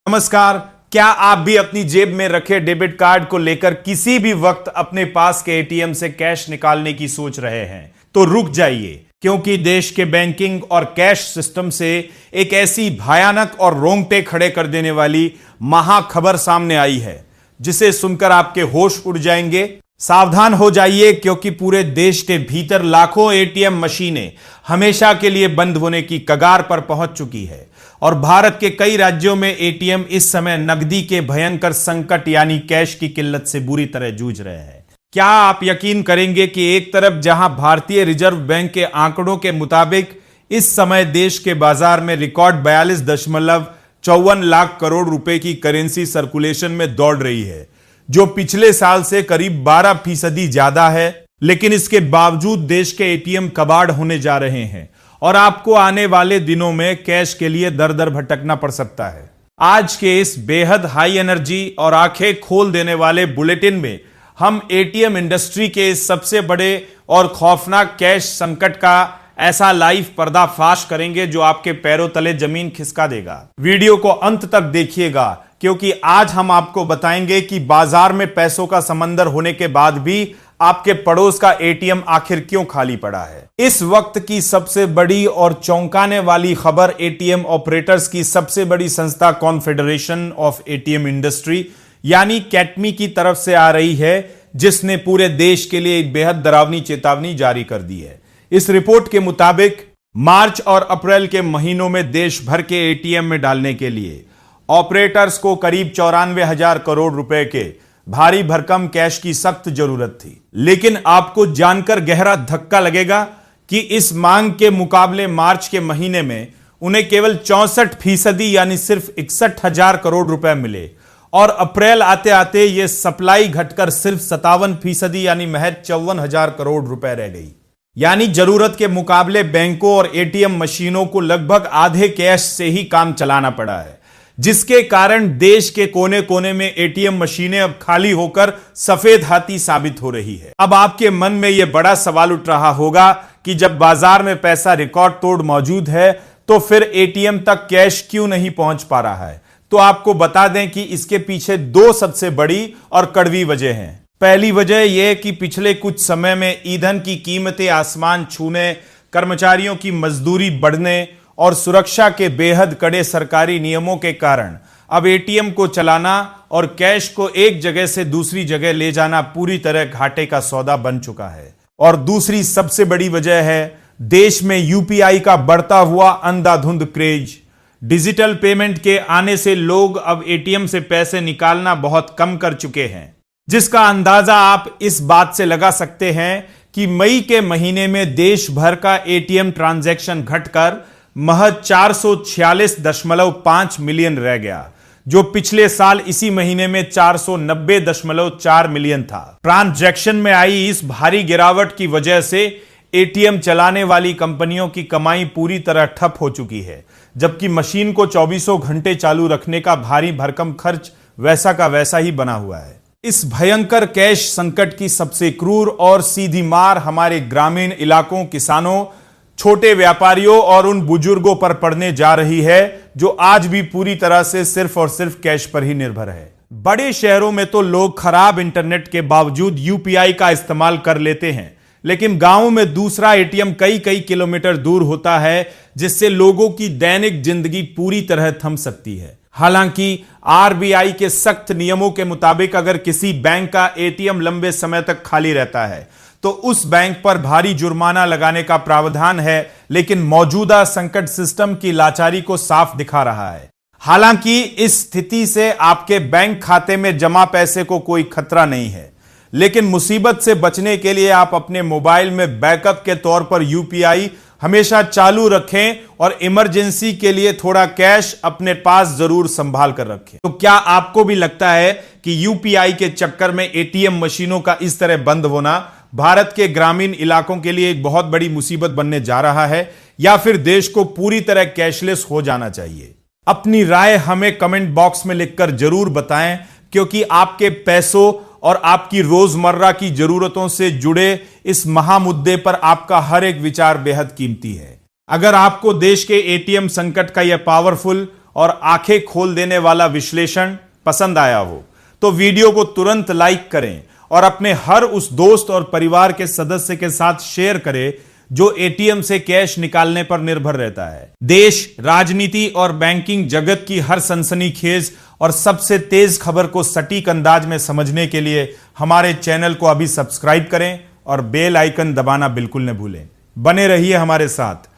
नमस्कार। क्या आप भी अपनी जेब में रखे डेबिट कार्ड को लेकर किसी भी वक्त अपने पास के एटीएम से कैश निकालने की सोच रहे हैं? तो रुक जाइए, क्योंकि देश के बैंकिंग और कैश सिस्टम से एक ऐसी भयानक और रोंगटे खड़े कर देने वाली महाखबर सामने आई है जिसे सुनकर आपके होश उड़ जाएंगे। सावधान हो जाइए, क्योंकि पूरे देश के भीतर लाखों एटीएम मशीनें हमेशा के लिए बंद होने की कगार पर पहुंच चुकी है और भारत के कई राज्यों में एटीएम इस समय नकदी के भयंकर संकट यानी कैश की किल्लत से बुरी तरह जूझ रहे हैं। क्या आप यकीन करेंगे कि एक तरफ जहां भारतीय रिजर्व बैंक के आंकड़ों के मुताबिक इस समय देश के बाजार में रिकॉर्ड 42.54 लाख करोड़ रुपए की करेंसी सर्कुलेशन में दौड़ रही है, जो पिछले साल से करीब 12% ज्यादा है, लेकिन इसके बावजूद देश के एटीएम कबाड़ होने जा रहे हैं और आपको आने वाले दिनों में कैश के लिए दर दर भटकना पड़ सकता है। आज के इस बेहद हाई एनर्जी और आंखें खोल देने वाले बुलेटिन में हम एटीएम इंडस्ट्री के इस सबसे बड़े और खौफनाक कैश संकट का ऐसा लाइव पर्दाफाश करेंगे जो आपके पैरों तले जमीन खिसका देगा। वीडियो को अंत तक देखिएगा, क्योंकि आज हम आपको बताएंगे कि बाजार में पैसों का समंदर होने के बाद भी आपके पड़ोस का एटीएम आखिर क्यों खाली पड़ा है। इस वक्त की सबसे बड़ी और चौंकाने वाली खबर एटीएम ऑपरेटर्स की सबसे बड़ी संस्था कॉन्फेडरेशन ऑफ एटीएम इंडस्ट्री यानी कैटमी की तरफ से आ रही है, जिसने पूरे देश के लिए एक बेहद डरावनी चेतावनी जारी कर दी है। इस रिपोर्ट के मुताबिक मार्च और अप्रैल के महीनों में देश भर के एटीएम में डालने के लिए ऑपरेटर्स को करीब 94,000 करोड़ रुपए के भारी भरकम कैश की सख्त जरूरत थी। लेकिन आपको जानकर गहरा धक्का लगेगा कि इस मांग के मुकाबले मार्च के महीने में उन्हें केवल 64% यानी सिर्फ 61,000 करोड़ रुपए मिले और अप्रैल आते आते यह सप्लाई घटकर सिर्फ 57% यानी महज 54,000 करोड़ रुपए रह गई। यानी जरूरत के मुकाबले बैंकों और एटीएम मशीनों को लगभग आधे कैश से ही काम चलाना पड़ा है, जिसके कारण देश के कोने कोने में एटीएम मशीनें अब खाली होकर सफेद हाथी साबित हो रही है। अब आपके मन में यह बड़ा सवाल उठ रहा होगा कि जब बाजार में पैसा रिकॉर्ड तोड़ मौजूद है तो फिर एटीएम तक कैश क्यों नहीं पहुंच पा रहा है। तो आपको बता दें कि इसके पीछे दो सबसे बड़ी और कड़वी वजह हैं। पहली वजह यह कि पिछले कुछ समय में ईंधन की कीमतें आसमान छूने, कर्मचारियों की मजदूरी बढ़ने और सुरक्षा के बेहद कड़े सरकारी नियमों के कारण अब एटीएम को चलाना और कैश को एक जगह से दूसरी जगह ले जाना पूरी तरह घाटे का सौदा बन चुका है। और दूसरी सबसे बड़ी वजह है देश में यूपीआई का बढ़ता हुआ अंधाधुंध क्रेज। डिजिटल पेमेंट के आने से लोग अब एटीएम से पैसे निकालना बहुत कम कर चुके हैं, जिसका अंदाजा आप इस बात से लगा सकते हैं कि मई के महीने में देश भर का एटीएम ट्रांजैक्शन घटकर महज 446.5 मिलियन रह गया, जो पिछले साल इसी महीने में 490.4 मिलियन था। ट्रांजैक्शन में आई इस भारी गिरावट की वजह से एटीएम चलाने वाली कंपनियों की कमाई पूरी तरह ठप हो चुकी है, जबकि मशीन को 24 घंटे चालू रखने का भारी भरकम खर्च वैसा का वैसा ही बना हुआ है। इस भयंकर कैश संकट की सबसे क्रूर और सीधी मार हमारे ग्रामीण इलाकों, किसानों, छोटे व्यापारियों और उन बुजुर्गों पर पड़ने जा रही है जो आज भी पूरी तरह से सिर्फ और सिर्फ कैश पर ही निर्भर है। बड़े शहरों में तो लोग खराब इंटरनेट के बावजूद यूपीआई का इस्तेमाल कर लेते हैं, लेकिन गांवों में दूसरा एटीएम कई कई किलोमीटर दूर होता है, जिससे लोगों की दैनिक जिंदगी पूरी तरह थम सकती है। हालांकि आरबीआई के सख्त नियमों के मुताबिक अगर किसी बैंक का एटीएम लंबे समय तक खाली रहता है तो उस बैंक पर भारी जुर्माना लगाने का प्रावधान है, लेकिन मौजूदा संकट सिस्टम की लाचारी को साफ दिखा रहा है। हालांकि इस स्थिति से आपके बैंक खाते में जमा पैसे को कोई खतरा नहीं है, लेकिन मुसीबत से बचने के लिए आप अपने मोबाइल में बैकअप के तौर पर यूपीआई हमेशा चालू रखें और इमरजेंसी के लिए थोड़ा कैश अपने पास जरूर संभाल कर रखें। तो क्या आपको भी लगता है कि यूपीआई के चक्कर में एटीएम मशीनों का इस तरह बंद होना भारत के ग्रामीण इलाकों के लिए एक बहुत बड़ी मुसीबत बनने जा रहा है, या फिर देश को पूरी तरह कैशलेस हो जाना चाहिए? अपनी राय हमें कमेंट बॉक्स में लिखकर जरूर बताएं, क्योंकि आपके पैसों और आपकी रोजमर्रा की जरूरतों से जुड़े इस महामुद्दे पर आपका हर एक विचार बेहद कीमती है। अगर आपको देश के एटीएम संकट का यह पावरफुल और आंखें खोल देने वाला विश्लेषण पसंद आया हो तो वीडियो को तुरंत लाइक करें और अपने हर उस दोस्त और परिवार के सदस्य के साथ शेयर करें जो एटीएम से कैश निकालने पर निर्भर रहता है। देश, राजनीति और बैंकिंग जगत की हर सनसनीखेज और सबसे तेज खबर को सटीक अंदाज में समझने के लिए हमारे चैनल को अभी सब्सक्राइब करें और बेल आइकन दबाना बिल्कुल न भूलें। बने रहिए हमारे साथ।